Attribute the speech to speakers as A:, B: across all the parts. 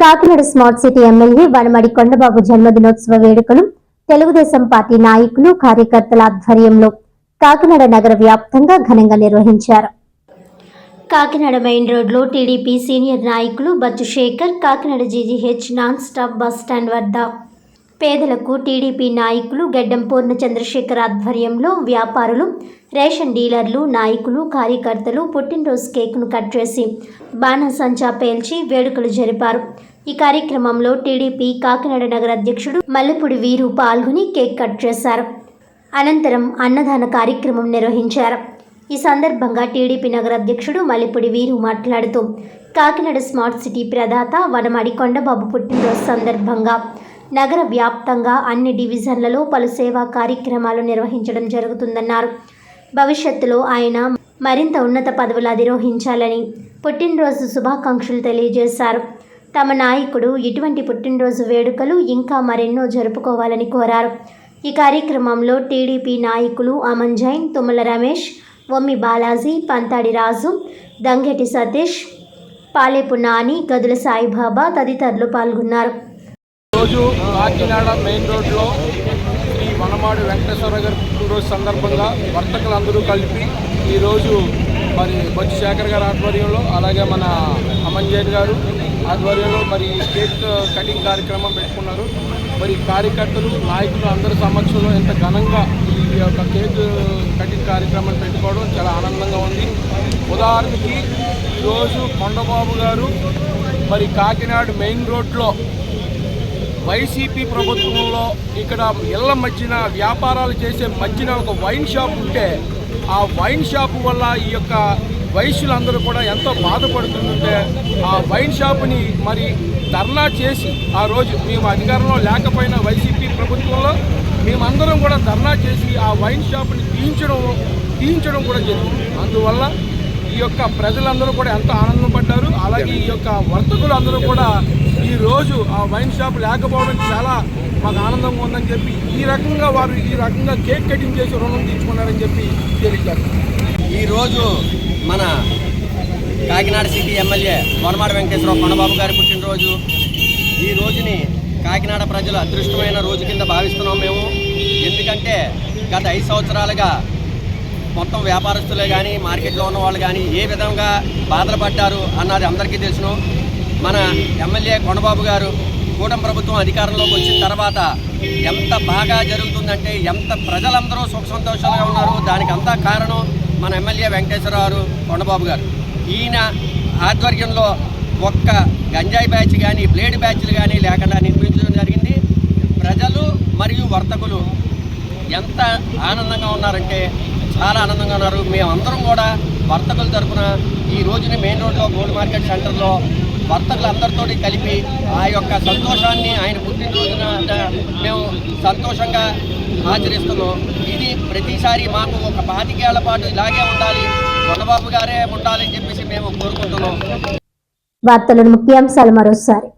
A: Kakinada smart city MLA Vanamadi Kondababu జన్మదినోత్సవ వేడుకలు Telugu Desam party నాయకులు కార్యకర్తల ఆధ్వర్యంలో కాకినాడ నగర వ్యాప్తంగా ఘనంగా నిర్వహించారు. కాకినాడ మెయిన్ రోడ్లో టీడీపీ సీనియర్ నాయకులు Bachchu Shekhar Kakinada GGH non stop bus stand వద్ద పేదలకు టీడీపీ నాయకులు గెడ్డం పూర్ణ చంద్రశేఖర్ ఆధ్వర్యంలో వ్యాపారులు, రేషన్ డీలర్లు, నాయకులు, కార్యకర్తలు పుట్టినరోజు కేక్ను కట్ చేసి బాణసంచా పేల్చి వేడుకలు జరిపారు. ఈ కార్యక్రమంలో టీడీపీ కాకినాడ నగర అధ్యక్షుడు మల్లెపూడి వీరు పాల్గొని కేక్ కట్ చేశారు. అనంతరం అన్నదాన కార్యక్రమం నిర్వహించారు. ఈ సందర్భంగా టీడీపీ నగర అధ్యక్షుడు మల్లెపూడి వీరు మాట్లాడుతూ కాకినాడ స్మార్ట్ సిటీ ప్రదాత వనమడి కొండబాబు పుట్టినరోజు సందర్భంగా నగర వ్యాప్తంగా అన్ని డివిజన్లలో పలు సేవా కార్యక్రమాలు నిర్వహించడం జరుగుతుందన్నారు. భవిష్యత్తులో ఆయన మరింత ఉన్నత పదవులు అధిరోహించాలని పుట్టినరోజు శుభాకాంక్షలు తెలియజేశారు. తమ నాయకుడు ఇటువంటి పుట్టినరోజు వేడుకలు ఇంకా మరెన్నో జరుపుకోవాలని కోరారు. ఈ కార్యక్రమంలో టీడీపీ నాయకులు అమన్ జైన్, తుమ్మల రమేష్, వమ్మి బాలాజీ, పంతాడి రాజు, దంగెటి సతీష్, పాలేపు నాని, గదుల సాయిబాబా తదితరులు పాల్గొన్నారు.
B: ఈరోజు కాకినాడ మెయిన్ రోడ్లో శ్రీ వనమాడి వెంకటేశ్వర గారి పుట్టినరోజు సందర్భంగా వర్తకులందరూ కలిపి ఈరోజు మరి బచ్చు శేఖర్ గారి ఆధ్వర్యంలో, అలాగే మన అమన్ జైన్ గారు ఆధ్వర్యంలో మరి కేక్ కటింగ్ కార్యక్రమం పెట్టుకున్నారు. మరి కార్యకర్తలు, నాయకులు అందరి సమక్షంలో ఎంత ఘనంగా ఈ యొక్క కేక్ కటింగ్ కార్యక్రమం పెట్టుకోవడం చాలా ఆనందంగా ఉంది. ఉదాహరణకి ఈరోజు కొండబాబు గారు మరి కాకినాడ మెయిన్ రోడ్లో వైసీపీ ప్రభుత్వంలో ఇక్కడ ఇళ్ల మధ్యన వ్యాపారాలు చేసే మధ్యన ఒక వైన్ షాప్ ఉంటే ఆ వైన్ షాపు వల్ల ఈ యొక్క వయస్సులందరూ కూడా ఎంతో బాధపడుతుంటే ఆ వైన్ షాపుని మరి ధర్నా చేసి ఆ రోజు మేము అధికారంలో లేకపోయినా వైసీపీ ప్రభుత్వంలో మేమందరం కూడా ధర్నా చేసి ఆ వైన్ షాపుని తీయించడం కూడా జరిగింది. అందువల్ల ఈ యొక్క ప్రజలందరూ కూడా ఎంతో ఆనందం పడ్డారు. అలాగే ఈ యొక్క వర్తకులు అందరూ కూడా ఈరోజు ఆ వైన్ షాప్ లేకపోవడం చాలా మాకు ఆనందంగా ఉందని చెప్పి ఈ రకంగా కేక్ కటింగ్ చేసి రుణం తీర్చుకున్నారని చెప్పి తెలియజేస్తారు.
C: ఈరోజు మన కాకినాడ సిటీ ఎమ్మెల్యే వనమాడి వెంకటేశ్వర కొండబాబు గారి పుట్టినరోజు. ఈ రోజుని కాకినాడ ప్రజలు అదృష్టమైన రోజు కింద భావిస్తున్నాం మేము. ఎందుకంటే గత 5 సంవత్సరాలుగా మొత్తం వ్యాపారస్తులే కానీ, మార్కెట్లో ఉన్న వాళ్ళు కానీ ఏ విధంగా బాధలు పడ్డారు అన్నది అందరికీ తెలుసును. మన ఎమ్మెల్యే కొండబాబు గారు కూటమి ప్రభుత్వం అధికారంలోకి వచ్చిన తర్వాత ఎంత బాగా జరుగుతుందంటే, ఎంత ప్రజలందరూ సుఖ సంతోషాలుగా ఉన్నారు. దానికి అంతా కారణం మన ఎమ్మెల్యే వెంకటేశ్వరరావు కొండబాబు గారు. ఈయన ఆధ్వర్యంలో ఒక్క గంజాయి బ్యాచ్ కానీ, బ్లేడ్ బ్యాచ్లు కానీ లేకుండా నిర్మించడం జరిగింది. ప్రజలు మరియు వర్తకులు ఎంత ఆనందంగా ఉన్నారంటే చాలా ఆనందంగా ఉన్నారు. మేమందరం కూడా వర్తకుల తరఫున ఈ రోజుని మెయిన్ రోడ్లో గోల్డ్ మార్కెట్ సెంటర్లో వర్తకులందరితో కలిపి ఆ యొక్క సంతోషాన్ని ఆయన పుట్టినరోజున మేము సంతోషంగా ఆచరిస్తున్నాం. ఇది ప్రతిసారి మాకు ఒక 25 ఏళ్ల పాటు ఇలాగే ఉండాలి, కొండబాబు గారే ఉండాలని చెప్పేసి మేము కోరుకుంటున్నాం.
A: వార్తలను ముఖ్యాంశాలు మరోసారి.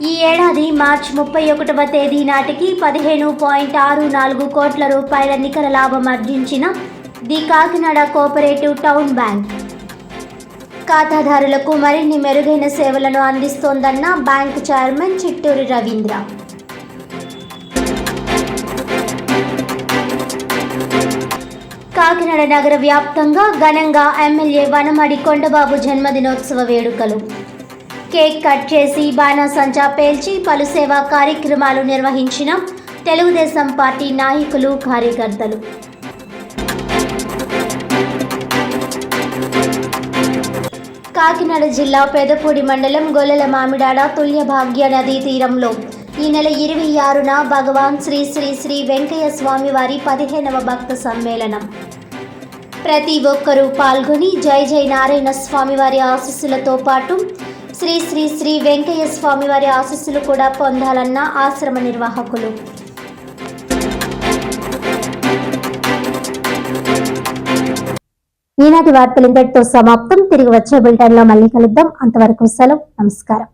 A: ఈ ఏడాది మార్చి 31వ తేదీ నాటికి 15.64 కోట్ల రూపాయల నికర లాభం ఆర్జించిన the Kakinada cooperative town bank ఖాతాదారులకు మరిన్ని మెరుగైన సేవలను అందిస్తోందన్న బ్యాంకు చైర్మన్ చిట్టూరి రవీంద్ర. కాకినాడ నగర వ్యాప్తంగా ఘనంగా ఎమ్మెల్యే వనమడి కొండబాబు జన్మదినోత్సవ వేడుకలు. కేక్ కట్ చేసి బాణసంచా పేల్చి పలు సేవా కార్యక్రమాలు నిర్వహించిన తెలుగుదేశం పార్టీ నాయకులు, కార్యకర్తలు. కాకినాడ జిల్లా పెదపూడి మండలం గొల్లల మామిడాడ తుల్య భాగ్య నదీ తీరంలో ఈ నెల 26న భగవాన్ శ్రీ శ్రీ శ్రీ వెంకయ్య స్వామి వారి 15వ భక్త సమ్మేళనం. ప్రతి ఒక్కరూ పాల్గొని జై జై నారాయణ స్వామి వారి ఆశీస్సులతో పాటు శ్రీ శ్రీ శ్రీ వెంకయ్య స్వామి వారి ఆశీస్సులు కూడా పొందాలన్న ఆశ్రమ నిర్వాహకులు. ఈనాటి వార్తలు ఇంతటితో సమాప్తం. తిరిగి వచ్చే బులెటిన్లో మళ్ళీ కలుద్దాం. అంతవరకు సెలవు. నమస్కారం.